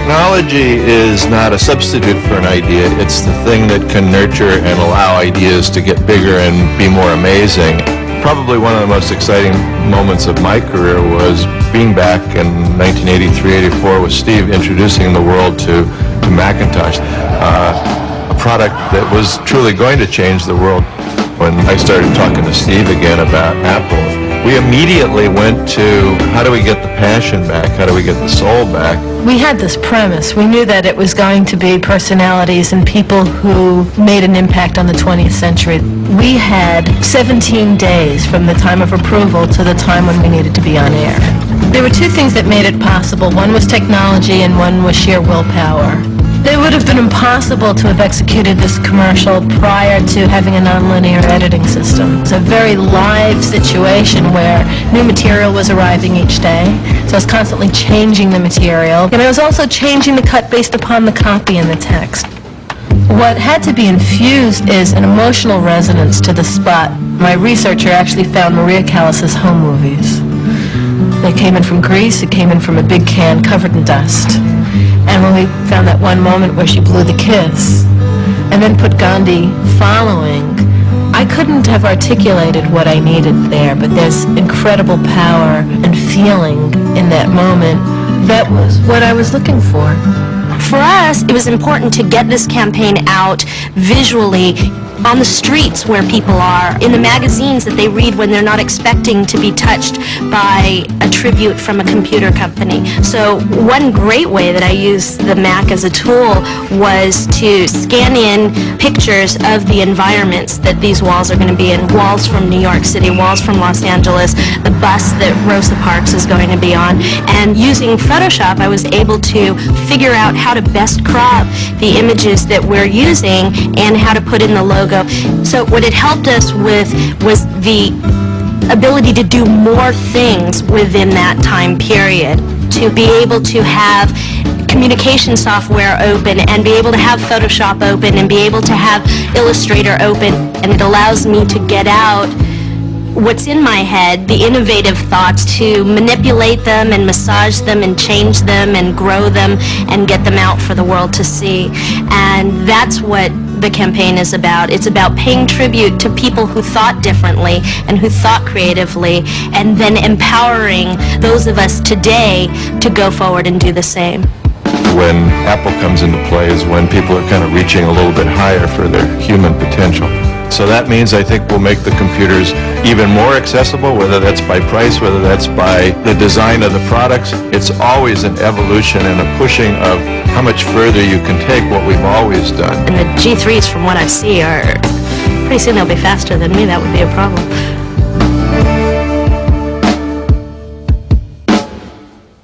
Technology is not a substitute for an idea. It's the thing that can nurture and allow ideas to get bigger and be more amazing. Probably one of the most exciting moments of my career was being back in 1983-84 with Steve introducing the world to Macintosh, a product that was truly going to change the world. When I started talking to Steve again about Apple, we immediately went to how do we get the passion back, how do we get the soul back. We had this premise. We knew that it was going to be personalities and people who made an impact on the 20th century. We had 17 days from the time of approval to the time when we needed to be on air. There were two things that made it possible. One was technology and one was sheer willpower. It would have been impossible to have executed this commercial prior to having a nonlinear editing system. It's a very live situation where new material was arriving each day, so I was constantly changing the material, and I was also changing the cut based upon the copy and the text. What had to be infused is an emotional resonance to the spot. My researcher actually found Maria Callas's home movies. They came in from Greece, it came in from a big can covered in dust. And when we found that one moment where she blew the kiss, and then put Gandhi following, I couldn't have articulated what I needed there, but there's incredible power and feeling in that moment. That was what I was looking for. For us, it was important to get this campaign out visually on the streets where people are, in the magazines that they read when they're not expecting to be touched by a tribute from a computer company. So one great way that I used the Mac as a tool was to scan in pictures of the environments that these walls are going to be in. Walls from New York City, walls from Los Angeles, the bus that Rosa Parks is going to be on. And using Photoshop, I was able to figure out how to best crop the images that we're using and how to put in the logo. So what it helped us with was the ability to do more things within that time period, to be able to have communication software open and be able to have Photoshop open and be able to have Illustrator open, and it allows me to get out what's in my head, the innovative thoughts, to manipulate them and massage them and change them and grow them and get them out for the world to see. And that's what the campaign is about. It's about paying tribute to people who thought differently and who thought creatively, and then empowering those of us today to go forward and do the same. When Apple comes into play is when people are kind of reaching a little bit higher for their human potential. So that means I think we'll make the computers even more accessible, whether that's by price, whether that's by the design of the products. It's always an evolution and a pushing of how much further you can take what we've always done. And the G3s, from what I see, are pretty soon they'll be faster than me. That would be a problem.